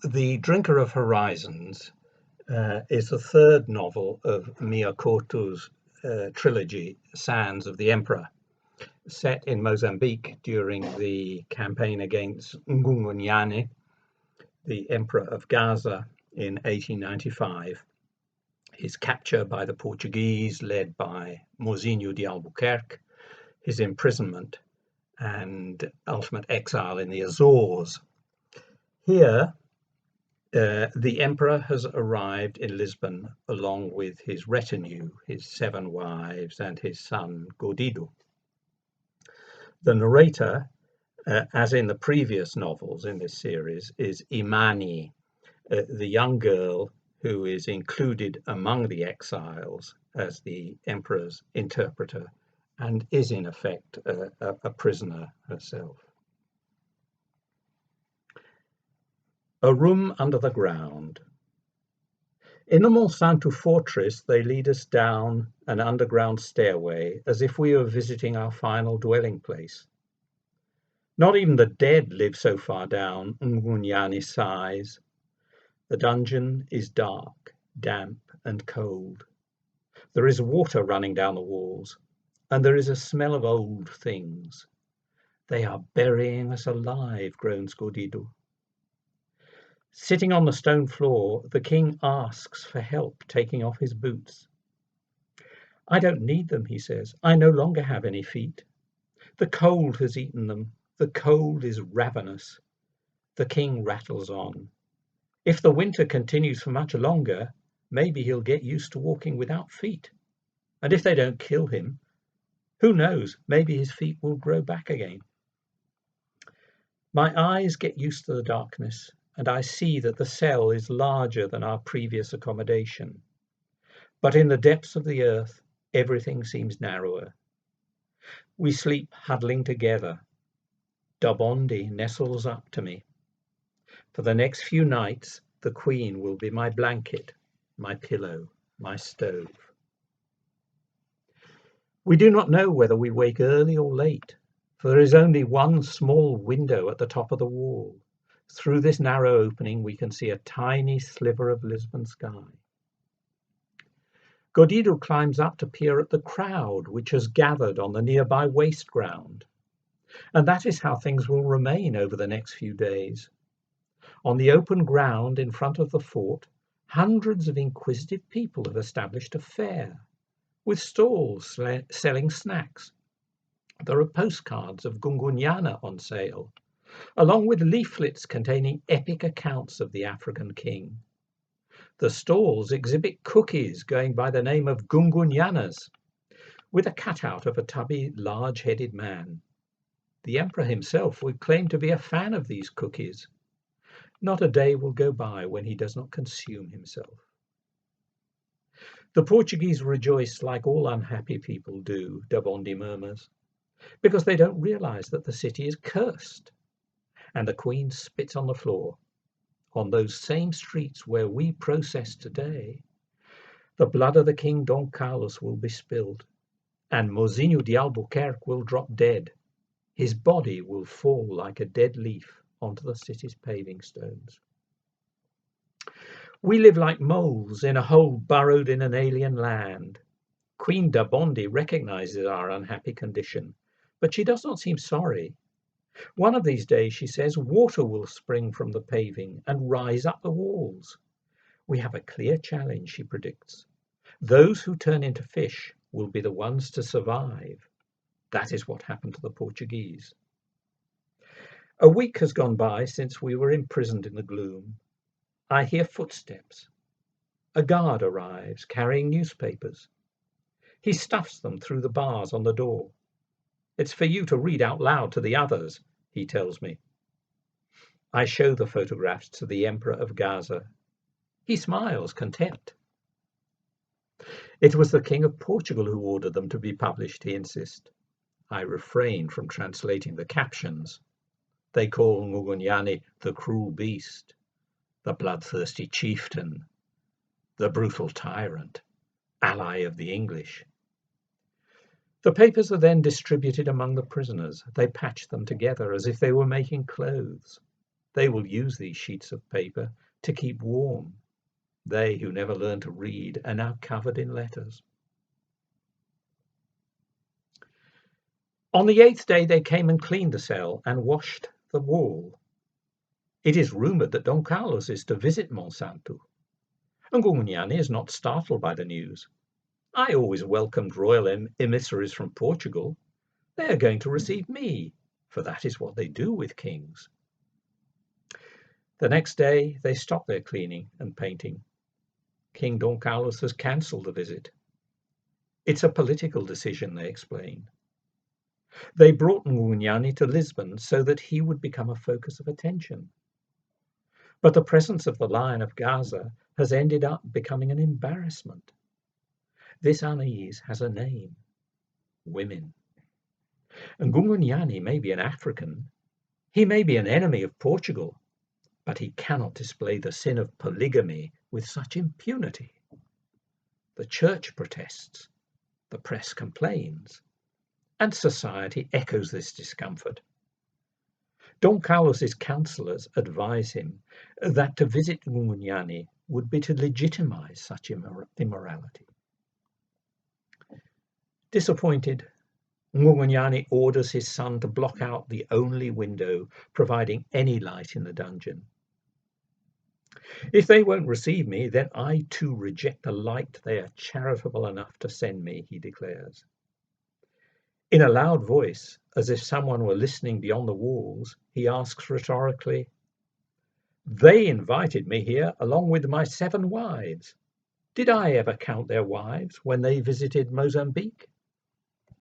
The Drinker of Horizons is the third novel of Mia Couto's trilogy, Sands of the Emperor, set in Mozambique during the campaign against Ngungunyane, the Emperor of Gaza, in 1895. His capture by the Portuguese, led by Mouzinho de Albuquerque, his imprisonment, and ultimate exile in the Azores. Here, the emperor has arrived in Lisbon along with his retinue, his 7 wives, and his son Godido. The narrator, as in the previous novels in this series, is Imani, the young girl who is included among the exiles as the emperor's interpreter and is in effect a prisoner herself. A room under the ground. In the Monsanto Fortress, they lead us down an underground stairway as if we were visiting our final dwelling place. Not even the dead live so far down, Ngungunyane sighs. The dungeon is dark, damp, and cold. There is water running down the walls, and there is a smell of old things. They are burying us alive, groans Godido. Sitting on the stone floor, the king asks for help taking off his boots. I don't need them, he says. I no longer have any feet. The cold has eaten them. The cold is ravenous. The king rattles on. If the winter continues for much longer, maybe he'll get used to walking without feet. And if they don't kill him, who knows, maybe his feet will grow back again. My eyes get used to the darkness, and I see that the cell is larger than our previous accommodation. But in the depths of the earth, everything seems narrower. We sleep huddling together. Dabondi nestles up to me. For the next few nights, the Queen will be my blanket, my pillow, my stove. We do not know whether we wake early or late, for there is only one small window at the top of the wall. Through this narrow opening, we can see a tiny sliver of Lisbon sky. Godido climbs up to peer at the crowd which has gathered on the nearby waste ground. And that is how things will remain over the next few days. On the open ground in front of the fort, hundreds of inquisitive people have established a fair, with stalls selling snacks. There are postcards of Ngungunyane on sale, along with leaflets containing epic accounts of the African king. The stalls exhibit cookies going by the name of Ngungunyanas, with a cutout of a tubby, large-headed man. The emperor himself would claim to be a fan of these cookies. Not a day will go by when he does not consume himself. The Portuguese rejoice like all unhappy people do, Dabondi murmurs, because they don't realize that the city is cursed. And the Queen spits on the floor, on those same streets where we protest today. The blood of the King Don Carlos will be spilled, and Mouzinho de Albuquerque will drop dead. His body will fall like a dead leaf onto the city's paving stones. We live like moles in a hole burrowed in an alien land. Queen Dabondi recognizes our unhappy condition, but she does not seem sorry. One of these days, she says, water will spring from the paving and rise up the walls. We have a clear challenge, she predicts. Those who turn into fish will be the ones to survive. That is what happened to the Portuguese. A week has gone by since we were imprisoned in the gloom. I hear footsteps. A guard arrives carrying newspapers. He stuffs them through the bars on the door. It's for you to read out loud to the others, he tells me. I show the photographs to the Emperor of Gaza. He smiles, content. It was the King of Portugal who ordered them to be published, he insists. I refrain from translating the captions. They call Ngungunyane the cruel beast, the bloodthirsty chieftain, the brutal tyrant, ally of the English. The papers are then distributed among the prisoners. They patch them together as if they were making clothes. They will use these sheets of paper to keep warm. They who never learned to read are now covered in letters. On the 8th day they came and cleaned the cell and washed the wall. It is rumoured that Don Carlos is to visit Monsanto. Ngungunyane is not startled by the news. I always welcomed royal emissaries from Portugal. They are going to receive me, for that is what they do with kings. The next day they stop their cleaning and painting. King Don Carlos has cancelled the visit. It's a political decision, they explain. They brought Ngungunyane to Lisbon so that he would become a focus of attention. But the presence of the Lion of Gaza has ended up becoming an embarrassment. This unease has a name: women. Ngungunyane may be an African, he may be an enemy of Portugal, but he cannot display the sin of polygamy with such impunity. The church protests, the press complains, and society echoes this discomfort. Don Carlos's counsellors advise him that to visit Ngungunyane would be to legitimize such immorality. Disappointed, Ngungunyane orders his son to block out the only window providing any light in the dungeon. If they won't receive me, then I too reject the light they are charitable enough to send me, he declares. In a loud voice, as if someone were listening beyond the walls, he asks rhetorically, "They invited me here along with my 7 wives. Did I ever count their wives when they visited Mozambique?"